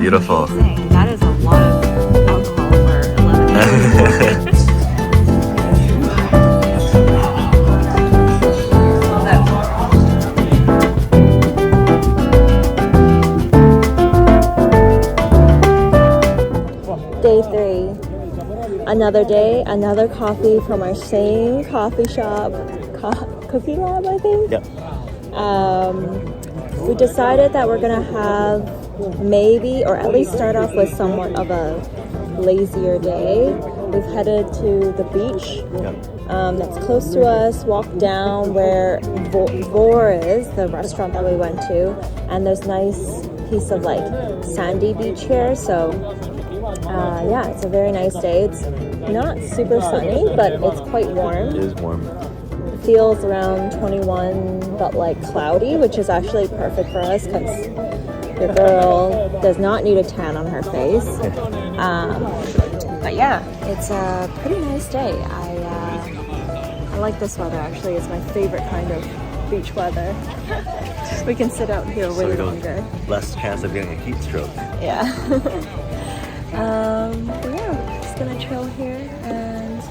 beautiful. Amazing. That is a lot of alcohol for 11 hours. Day 3. Another day, another coffee from our same coffee shop. Cookie Lab, I think? Yep. We decided that we're gonna have maybe, or at least start off with somewhat of a lazier day. We've headed to the beach that's close to us, walked down where Vor is, the restaurant that we went to, and there's nice piece of like sandy beach here, so yeah, it's a very nice day. It's not super sunny, but it's quite warm. It is warm. It feels around 21, but like cloudy, which is actually perfect for us because your girl does not need a tan on her face. But yeah, it's a pretty nice day. I like this weather actually. It's my favorite kind of beach weather. We can sit out here way longer. Less chance of getting a heat stroke. Yeah. But yeah, we're just gonna chill here and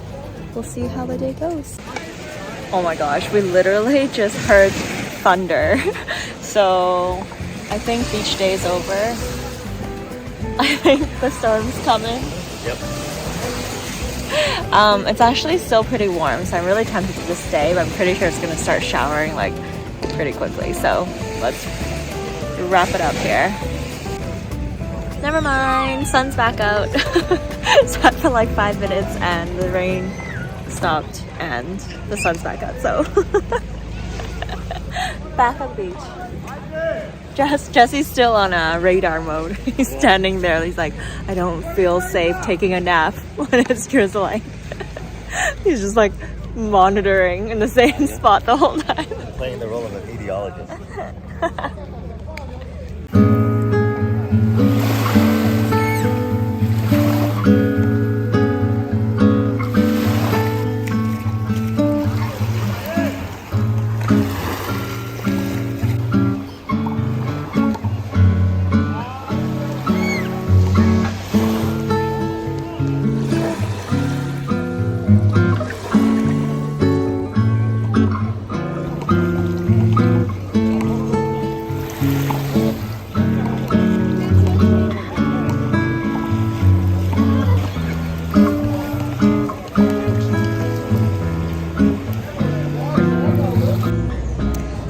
we'll see how the day goes. Oh my gosh, we literally just heard thunder. So I think beach day is over. I think the storm's coming. Yep. It's actually still pretty warm, so I'm really tempted to just stay, but I'm pretty sure it's gonna start showering like pretty quickly. So let's wrap it up here. Never mind, sun's back out. Sat for like 5 minutes and the rain stopped and the sun's back out, so back on the beach. Jesse's still on radar mode. He's standing there, he's like, I don't feel safe taking a nap when it's drizzling. He's just like monitoring in the same spot the whole time. Playing the role of a meteorologist.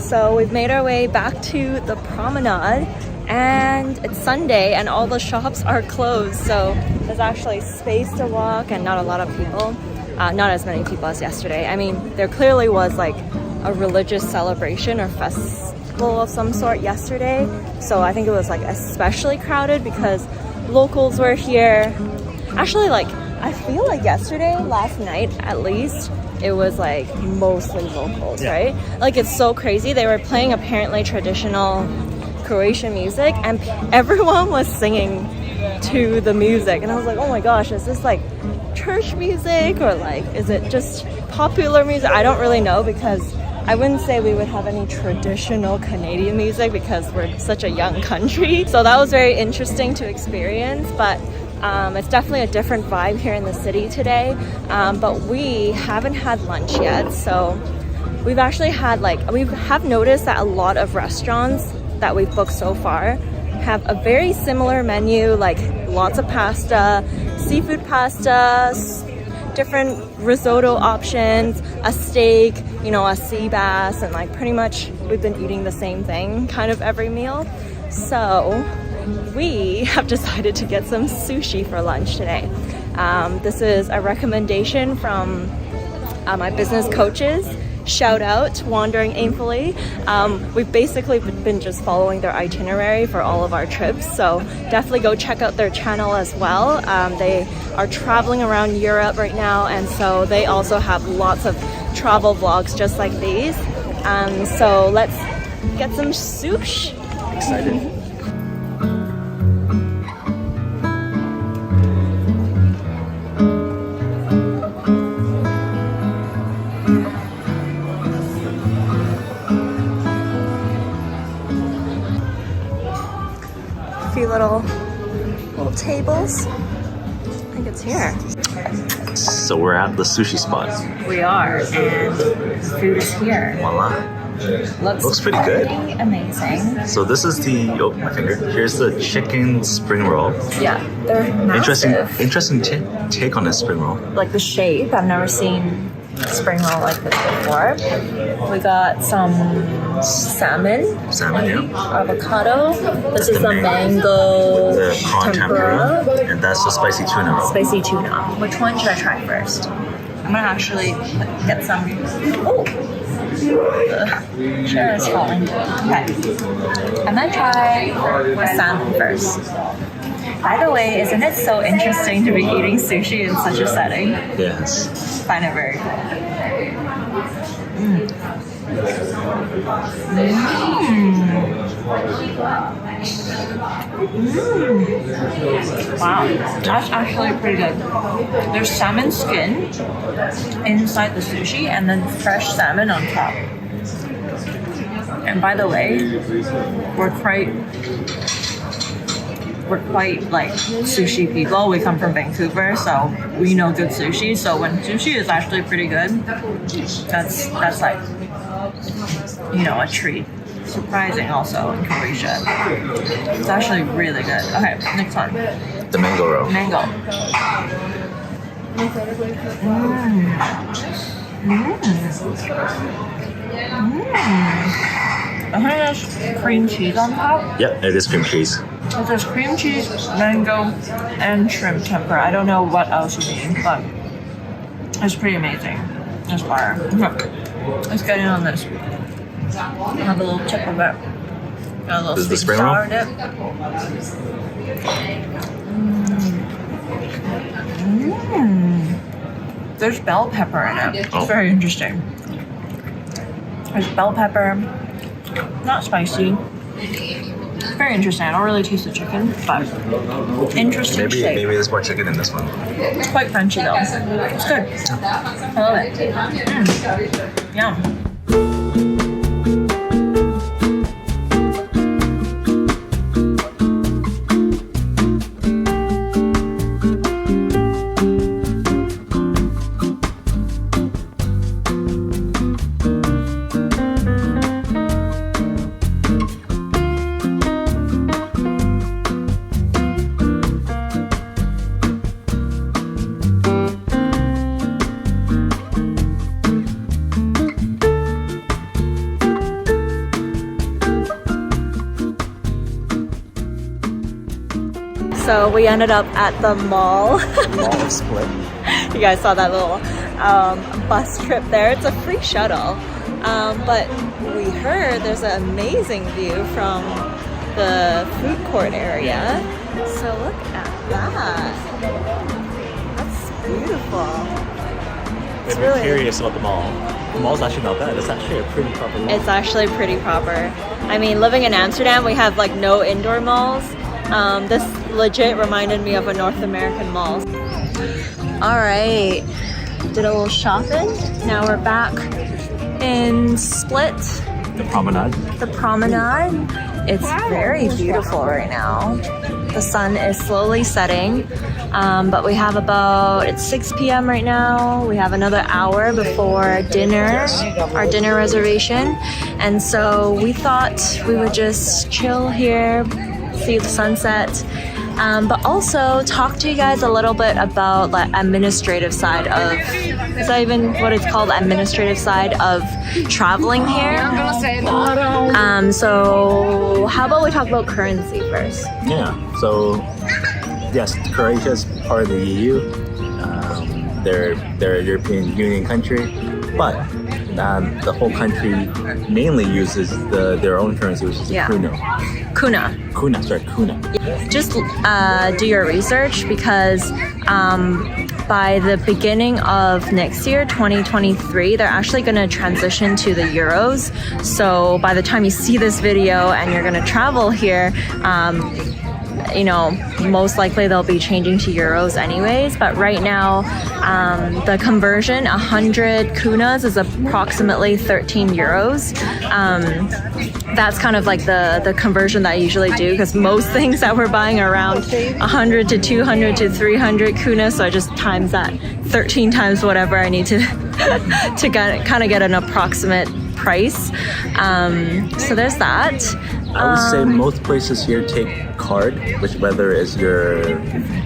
So we've made our way back to the promenade and it's Sunday and all the shops are closed, so there's actually space to walk and not a lot of people, not as many people as yesterday. I mean, there clearly was like a religious celebration or festival of some sort yesterday, so I think it was like especially crowded because locals were here. Actually, like I feel like last night at least, it was like mostly locals, right? Like it's so crazy. They were playing apparently traditional Croatian music and everyone was singing to the music. And I was like, oh my gosh, is this like church music or like, is it just popular music? I don't really know because I wouldn't say we would have any traditional Canadian music because we're such a young country. So that was very interesting to experience, but it's definitely a different vibe here in the city today, but we haven't had lunch yet. So we've actually had we have noticed that a lot of restaurants that we've booked so far have a very similar menu, like lots of pasta, seafood pasta, different risotto options, a steak, you know, a sea bass, and like pretty much we've been eating the same thing kind of every meal. So we have decided to get some sushi for lunch today. This is a recommendation from my business coaches. Shout out Wandering Aimfully. We've basically been just following their itinerary for all of our trips, so definitely go check out their channel as well. They are traveling around Europe right now, and so they also have lots of travel vlogs just like these. So let's get some sushi. Excited. Little tables. I think it's here. So we're at the sushi spot. We are, and the food is here. Voila. Looks pretty good. Amazing. So this is the, oh, my finger. Here's the chicken spring roll. Yeah, they're massive. Interesting take on this spring roll. Like the shape, I've never seen a spring roll like this before. We got some salmon, avocado. This is the mango the prawn tempura, and that's the spicy tuna roll. Spicy tuna. Which one should I try first? I'm gonna actually get some. Oh, sure, it's falling. Okay, I'm gonna try the salmon first. By the way, isn't it so interesting to be eating sushi in such a setting? Yes. I find it very cool. Wow, that's actually pretty good. There's salmon skin inside the sushi and then fresh salmon on top. And by the way, we're quite like sushi people. We come from Vancouver, so we know good sushi. So when sushi is actually pretty good, that's like, you know, a treat. Surprising also in Croatia. It's actually really good. Okay, next one. The mango roll. Mango. I think there's cream cheese on top. Yep, it is cream cheese. So there's cream cheese, mango, and shrimp tempura. I don't know what else you need, but it's pretty amazing. It's fire. Okay. Let's get in on this. Have a little tip of it. Got a little This is the sweet spring sour roll? dip. There's bell pepper in it. It's very interesting. There's bell pepper, not spicy. Very interesting. I don't really taste the chicken, but interesting shape. Maybe there's more chicken in this one. It's quite crunchy though. It's good. I love it. Yum. So we ended up at the mall. Mall of Split. You guys saw that little bus trip there. It's a free shuttle. But we heard there's an amazing view from the food court area. So look at that. That's beautiful. If you're curious about the mall, the mall's actually not bad. It's actually a pretty proper mall. It's actually pretty proper. I mean, living in Amsterdam, we have like no indoor malls. This legit reminded me of a North American mall. All right, did a little shopping. Now we're back in Split. The promenade. The promenade. It's very beautiful right now. The sun is slowly setting, but we have it's 6 p.m. right now. We have another hour before dinner, our dinner reservation. And so we thought we would just chill here, see the sunset, but also talk to you guys a little bit about the administrative side of, is that even what it's called, administrative side of traveling here? So how about we talk about currency first? Yeah, so yes, Croatia is part of the EU. They're a European Union country, but the whole country mainly uses their own currency, which is the kuna. Kuna. Just do your research, because by the beginning of next year, 2023, they're actually going to transition to the euros. So by the time you see this video and you're going to travel here, you know, most likely they'll be changing to euros anyways. But right now, the conversion, 100 kunas is approximately 13 euros. That's kind of like the conversion that I usually do, because most things that we're buying are around 100 to 200 to 300 kunas. So I just times that 13 times whatever I need to to kind of get an approximate price. So there's that. I would say most places here take card, which whether it's your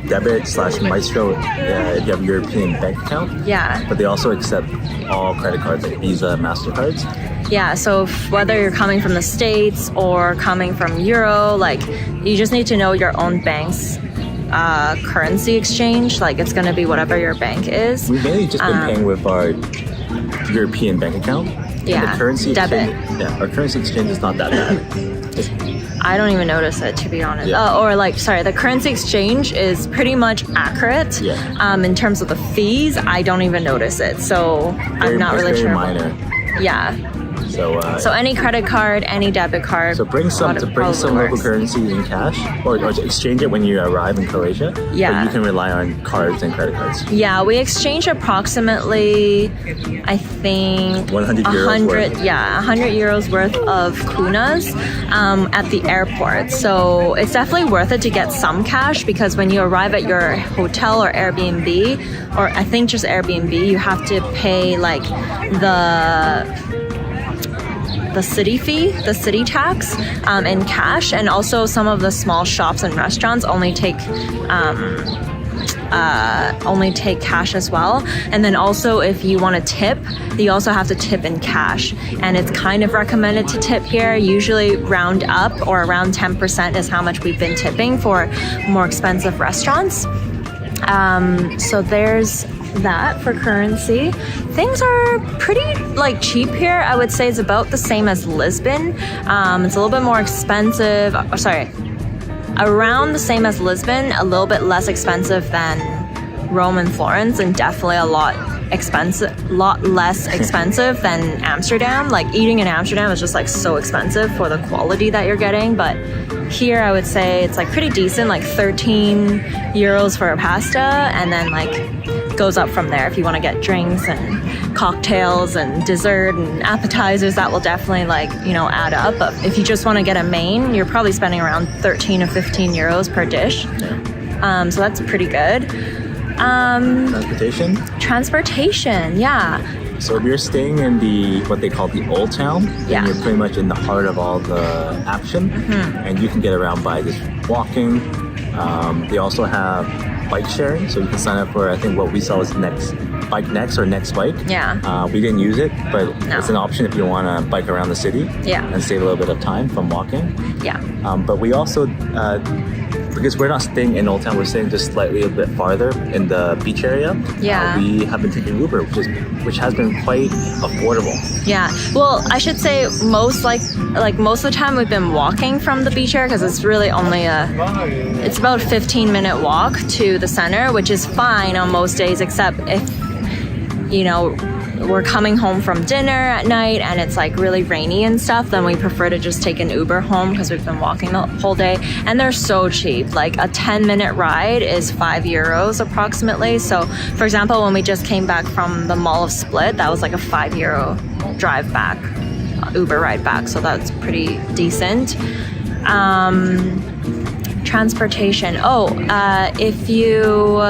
debit / Maestro, if you have European bank account. Yeah. But they also accept all credit cards, like Visa, MasterCards. Yeah, so whether you're coming from the States or coming from Euro, like you just need to know your own bank's currency exchange. Like it's going to be whatever your bank is. We've mainly just been paying with our European bank account. Yeah, and the currency debit. Yeah, our currency exchange is not that bad. I don't even notice it, to be honest. Yeah. The currency exchange is pretty much accurate. Yeah. In terms of the fees, I don't even notice it. So I'm not really sure. Very minor. Yeah. So any credit card, any debit card. So bring some local currency in cash, or to exchange it when you arrive in Croatia. Yeah. But you can rely on cards and credit cards. Yeah, we exchange approximately, I think, 100 euros worth. Yeah, 100 euros worth of kunas at the airport. So it's definitely worth it to get some cash, because when you arrive at your hotel or Airbnb, or I think just Airbnb, you have to pay like the city fee, the city tax in cash, and also some of the small shops and restaurants only take cash as well. And then also if you want to tip, you also have to tip in cash, and it's kind of recommended to tip here. Usually round up, or around 10% is how much we've been tipping for more expensive restaurants. So there's that for currency. Things are pretty like cheap here. I would say it's about the same as Lisbon. It's a little bit more expensive. Around the same as Lisbon, a little bit less expensive than Rome and Florence, and definitely a lot less expensive than Amsterdam. Like eating in Amsterdam is just like so expensive for the quality that you're getting, but here I would say it's like pretty decent, like 13 euros for a pasta, and then like goes up from there if you want to get drinks and cocktails and dessert and appetizers. That will definitely like, you know, add up. But if you just want to get a main, you're probably spending around 13 to 15 euros per dish. Yeah. So that's pretty good. Transportation, yeah. So if you're staying in what they call the Old Town, then you're pretty much in the heart of all the action, and you can get around by just walking. They also have bike sharing, so you can sign up for, I think what we saw was Next Bike. Yeah. We didn't use it, but it's an option if you want to bike around the city and save a little bit of time from walking. Yeah. But we also, because we're not staying in Old Town, we're staying just slightly a bit farther in the beach area. Yeah. We have been taking Uber, which has been quite affordable. Yeah. Well, I should say most of the time we've been walking from the beach area, because it's really only it's about a 15-minute walk to the center, which is fine on most days, except if, you know, we're coming home from dinner at night and it's like really rainy and stuff, then we prefer to just take an Uber home, because we've been walking the whole day, and they're so cheap. Like a 10-minute ride is 5 euros approximately. So for example, when we just came back from the Mall of Split, that was like a 5 euro drive back, Uber ride back, so that's pretty decent. Transportation. If you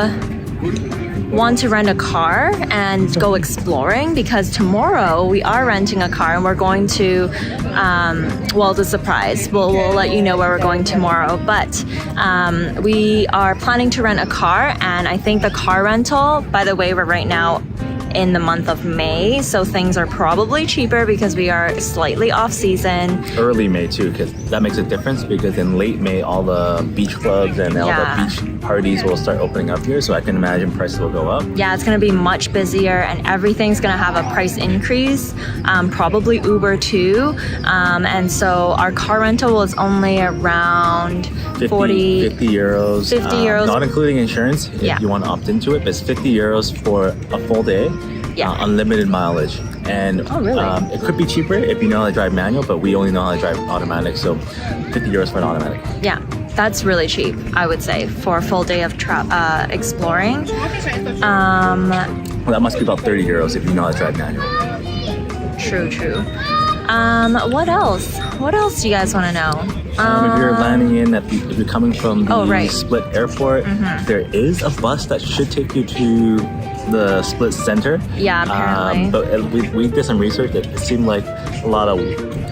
want to rent a car and go exploring, because tomorrow we are renting a car and we're going to, it's a surprise. We'll let you know where we're going tomorrow, but we are planning to rent a car, and I think the car rental, by the way, we're right now in the month of May, so things are probably cheaper because we are slightly off season. Early May too, because that makes a difference, because in late May all the beach clubs and all the beach parties will start opening up here, so I can imagine prices will go up. Yeah, it's going to be much busier, and everything's going to have a price increase, probably Uber too, and so our car rental was only around 50 euros. 50 euros. Not including insurance if you want to opt into it, but it's 50 euros for a full day. Yeah. Unlimited mileage. And Oh, really? It could be cheaper if you know how to drive manual, but we only know how to drive automatic, so 50 euros for an automatic. Yeah, that's really cheap, I would say, for a full day of exploring. Well, that must be about 30 euros if you know how to drive manual. True. What else? What else do you guys want to know? If you're landing in, if you're coming from the Split airport, there is a bus that should take you to the Split Center. Yeah, apparently. But we did some research. It seemed like a lot of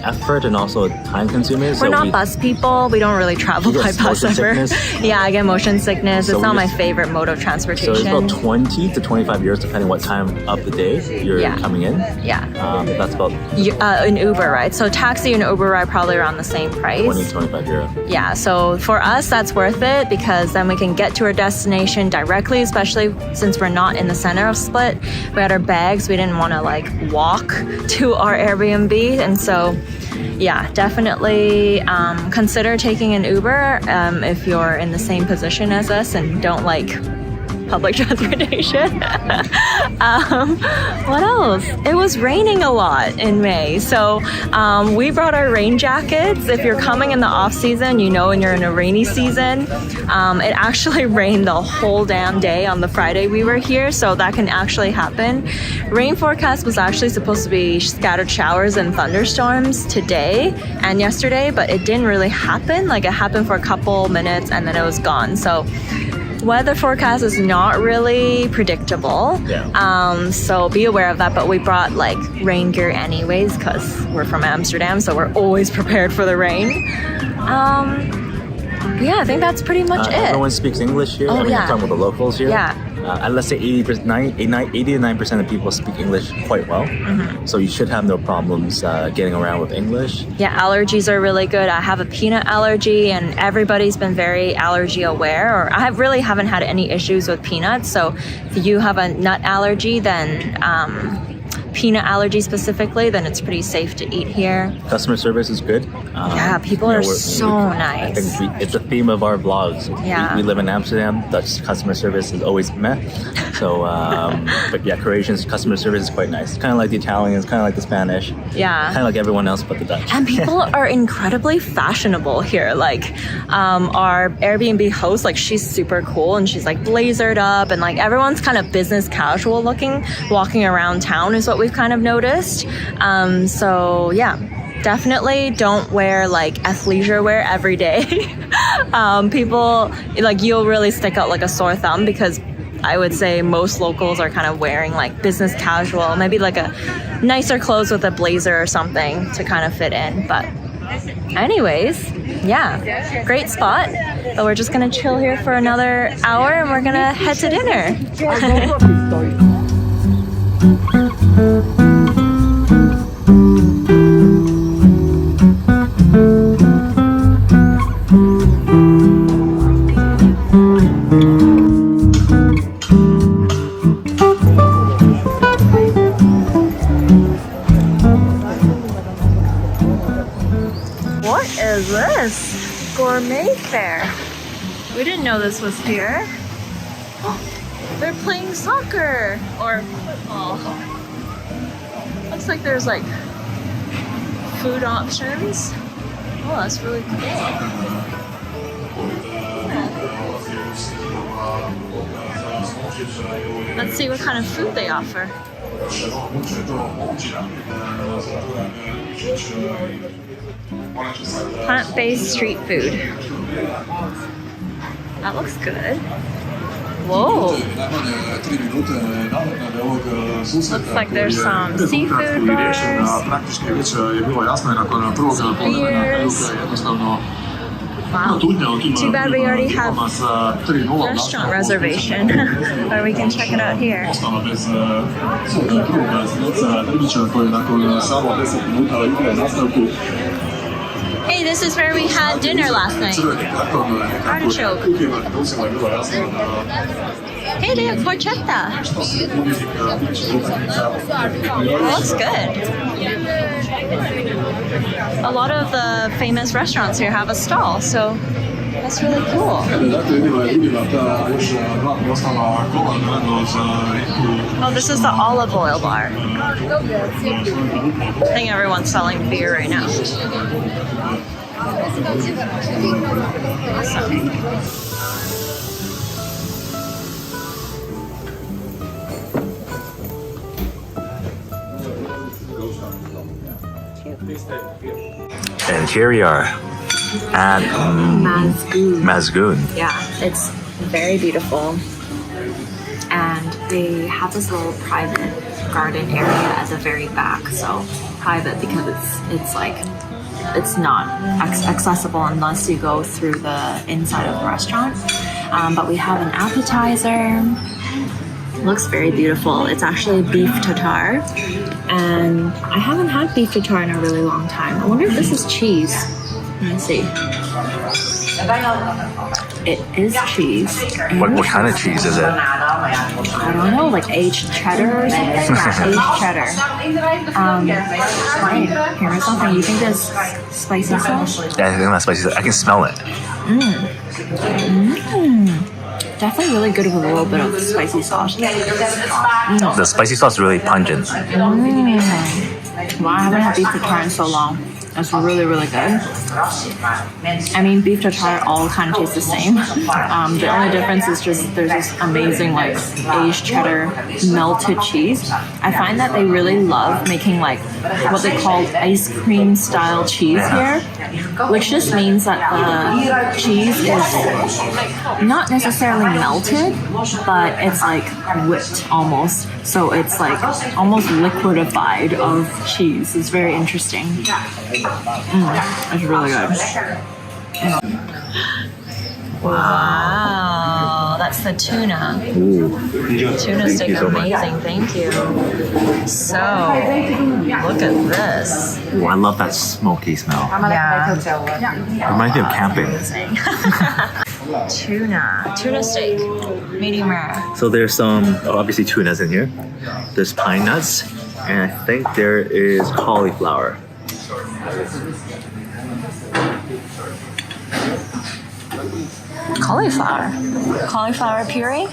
effort and also time consuming. We're not bus people. We don't really travel by bus ever. Yeah, I get motion sickness. So it's not my favorite mode of transportation. So it's about 20 to 25 euros depending what time of the day you're coming in. Yeah. That's about an Uber, right? So taxi and Uber ride probably around the same price. 20 to 25 euro. Yeah, so for us that's worth it because then we can get to our destination directly, especially since we're not in the center of Split. We had our bags. We didn't want to like walk to our Airbnb, and so yeah, definitely consider taking an Uber if you're in the same position as us and don't like public transportation. What else? It was raining a lot in May, so we brought our rain jackets. If you're coming in the off season, you know, when you're in a rainy season, it actually rained the whole damn day on the Friday we were here, so that can actually happen. Rain forecast was actually supposed to be scattered showers and thunderstorms today and yesterday, but it didn't really happen. Like it happened for a couple minutes and then it was gone. So weather forecast is not really predictable. Yeah. So be aware of that, but we brought like rain gear anyways because we're from Amsterdam, so we're always prepared for the rain. Yeah, I think that's pretty much it. Everyone speaks English here. I'm talking about the locals here. Yeah. And let's say 80 to 9% of people speak English quite well. So you should have no problems getting around with English. Yeah, allergies are really good. I have a peanut allergy and everybody's been very allergy aware, or I really haven't had any issues with peanuts. So if you have a nut allergy, then peanut allergy specifically, then it's pretty safe to eat here. Customer service is good. Yeah, people are so nice. I think it's a theme of our vlogs. Yeah. We live in Amsterdam. Dutch customer service is always meh. So, but yeah, Croatians customer service is quite nice. Kind of like the Italians, kind of like the Spanish. Yeah. Kind of like everyone else but the Dutch. And people are incredibly fashionable here. Like our Airbnb host, like she's super cool and she's like blazered up and like everyone's kind of business casual looking, walking around town is what we've kind of noticed. So yeah, definitely don't wear like athleisure wear every day. People, like you'll really stick out like a sore thumb because I would say most locals are kind of wearing like business casual, maybe like a nicer clothes with a blazer or something to kind of fit in. But anyways, yeah, great spot. But we're just gonna chill here for another hour and we're gonna head to dinner. What is this? Gourmet fare. We didn't know this was here. They're playing soccer or football. Looks like there's like food options. Oh, that's really cool. Let's see what kind of food they offer. Plant-based street food. That looks good. Whoa. Looks like there's some seafood bars. Beers. Wow. Too bad we already have restaurant reservation, but we can check it out here. Hey, this is where we had dinner last night. Artichoke. Hey, they have porchetta. Looks good. A lot of the famous restaurants here have a stall, so That's really cool. Oh, this is the olive oil bar. I think everyone's selling beer right now. Awesome. And here we are at Mazzgoon. Yeah, it's very beautiful. And they have this little private garden area at the very back. So private because it's like it's not accessible unless you go through the inside of the restaurant. But we have an appetizer. Looks very beautiful. It's actually beef tartare, and I haven't had beef tartare in a really long time. I wonder if this is cheese. Let's see. It is cheese. What kind of cheese is it? I don't know, like aged cheddar or something. Yeah, aged cheddar. Here's something. You think there's spicy sauce? Yeah, I think that's spicy. I can smell it. Definitely really good with a little bit of spicy sauce. The spicy sauce is really pungent. Wow, I haven't had beef tartare in so long. It's really, really good. I mean, beef tartare all kind of taste the same. The only difference is just there's this amazing like aged cheddar melted cheese. I find that they really love making like what they call ice cream style cheese here, which just means that the cheese is not necessarily melted, but it's like whipped almost. So it's like almost liquidified of cheese. It's very interesting. It's really good. Wow, that's the tuna. Ooh. Tuna steak, so amazing. Thank you. So, look at this. Ooh, I love that smoky smell. Yeah. Reminds me of camping. Tuna steak, medium rare. So there's some, obviously tunas in here. There's pine nuts, and I think there is cauliflower. Cauliflower puree?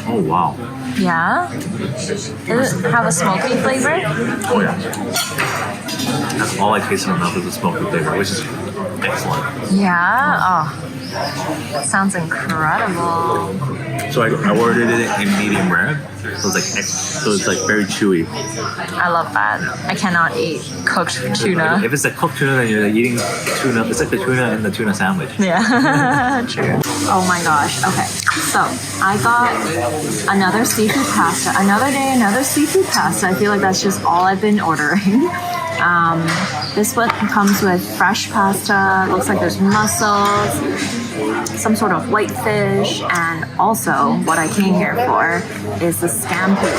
Oh wow. Yeah? Does it have a smoky flavor? Oh yeah. That's all I taste in my mouth is the smoky flavor, which is excellent. Yeah? Oh, that sounds incredible. So I ordered it in medium rare. So it's like very chewy. I love that. I cannot eat cooked tuna. If it's a cooked tuna, then you're eating tuna. It's like the tuna in the tuna sandwich. Yeah, true. Oh my gosh. Okay, so I got another seafood pasta. Another day, another seafood pasta. I feel like that's just all I've been ordering. This one comes with fresh pasta. Looks like there's mussels, some sort of white fish, and also what I came here for is the scampi.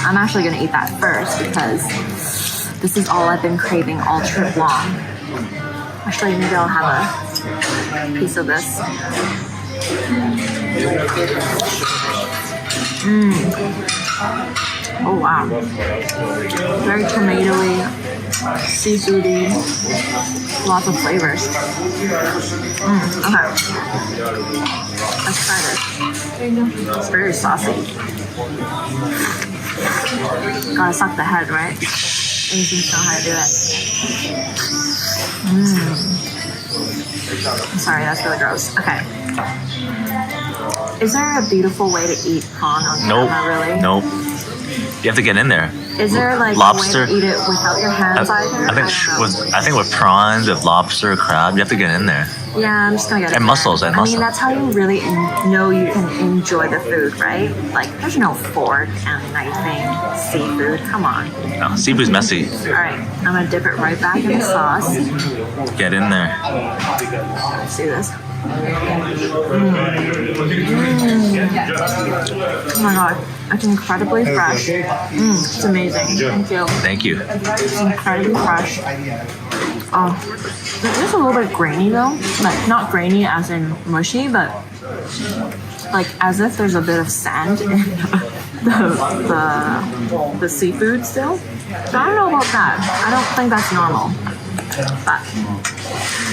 I'm actually gonna eat that first because this is all I've been craving all trip long. Actually, maybe I'll have a piece of this. Oh wow. Very tomatoey, seafoody, lots of flavors. Okay. Let's try this. It's very saucy. Gotta suck the head, right? Asians know how to do it. I'm sorry, that's really gross. Okay. Is there a beautiful way to eat prawn on camera, really? Nope. You have to get in there. Is there like lobster? a way to eat it without your hands either? I think with prawns, with lobster, crab, you have to get in there. Yeah, I'm just gonna get it. And mussels, I mean, that's how you really know you can enjoy the food, right? Like, there's no fork and knifing seafood. Come on. No, seafood's messy. All right, I'm gonna dip it right back in the sauce. Get in there. Let's do this. Oh my god, it's incredibly fresh. It's amazing. Thank you. Thank you. It's incredibly fresh. Oh, it is a little bit grainy though. Like, not grainy as in mushy, but like as if there's a bit of sand in the seafood still. But I don't know about that. I don't think that's normal. But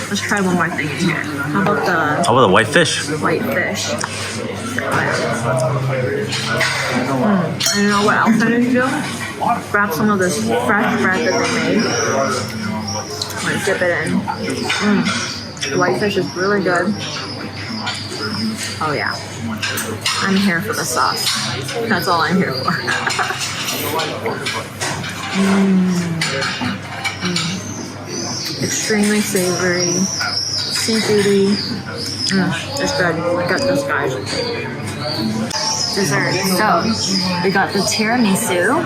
let's try one more thing in here. How about How about the white fish? white fish? And you know what else I need to do? Grab some of this fresh bread that they made. I'm gonna dip it in. The white fish is really good. Oh yeah. I'm here for the sauce. That's all I'm here for. Extremely savory, seafoody. It's good. I got this, guys. Dessert. So we got the tiramisu.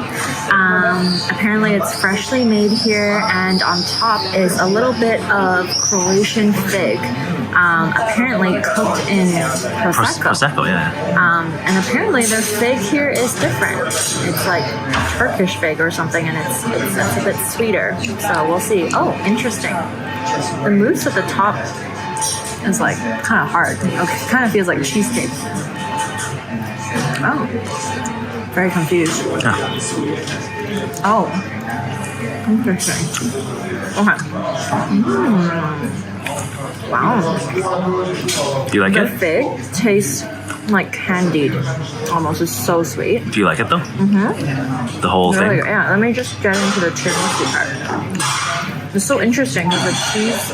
Apparently it's freshly made here, and on top is a little bit of Croatian fig. Apparently cooked in prosecco. Prosecco, yeah. And apparently their fig here is different. It's like Turkish fig or something, and it's a bit sweeter. So we'll see. Oh, interesting. The mousse at the top is like kind of hard. Okay, kind of feels like cheesecake. Oh, very confused. Oh, interesting. Okay. Wow. Do you like The it? fig tastes like candied. Almost. It's so sweet. Do you like it though? The whole Really thing? good. Yeah, let me just get into the tiramisu part. It's so interesting because the cheese.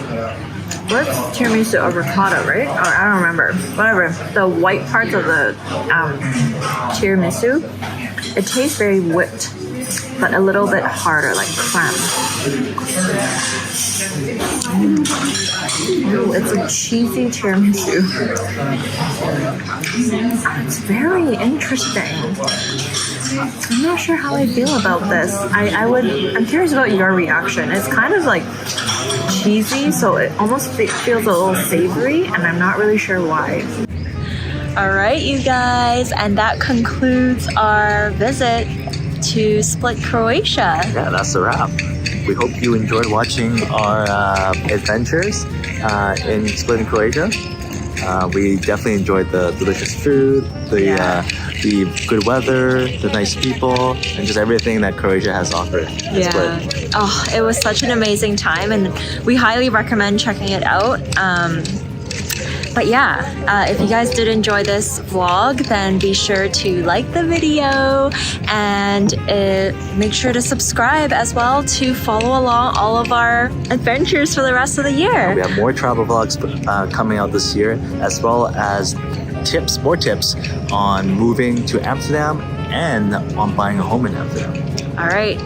What's tiramisu? A ricotta, right? Or I don't remember. Whatever. The white parts of the tiramisu, it tastes very whipped, but a little bit harder, like creme. Ooh, it's a cheesy tiramisu. It's very interesting. I'm not sure how I feel about this. I'm curious about your reaction. It's kind of like cheesy, so it almost feels a little savory, and I'm not really sure why. All right, you guys, and that concludes our visit to Split, Croatia. Yeah, that's a wrap. We hope you enjoyed watching our adventures in Split in Croatia. We definitely enjoyed the delicious food, the good weather, the nice people, and just everything that Croatia has offered. Yeah. Oh, it was such an amazing time, and we highly recommend checking it out. But yeah, if you guys did enjoy this vlog, then be sure to like the video and make sure to subscribe as well to follow along all of our adventures for the rest of the year. We have more travel vlogs coming out this year, as well as more tips on moving to Amsterdam and on buying a home in Amsterdam. All right.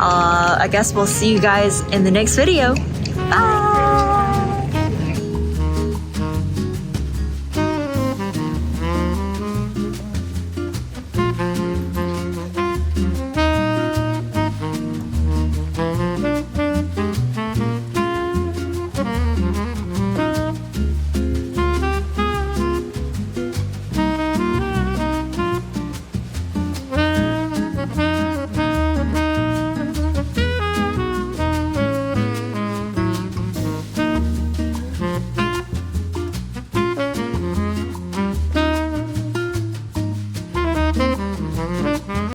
I guess we'll see you guys in the next video. Bye.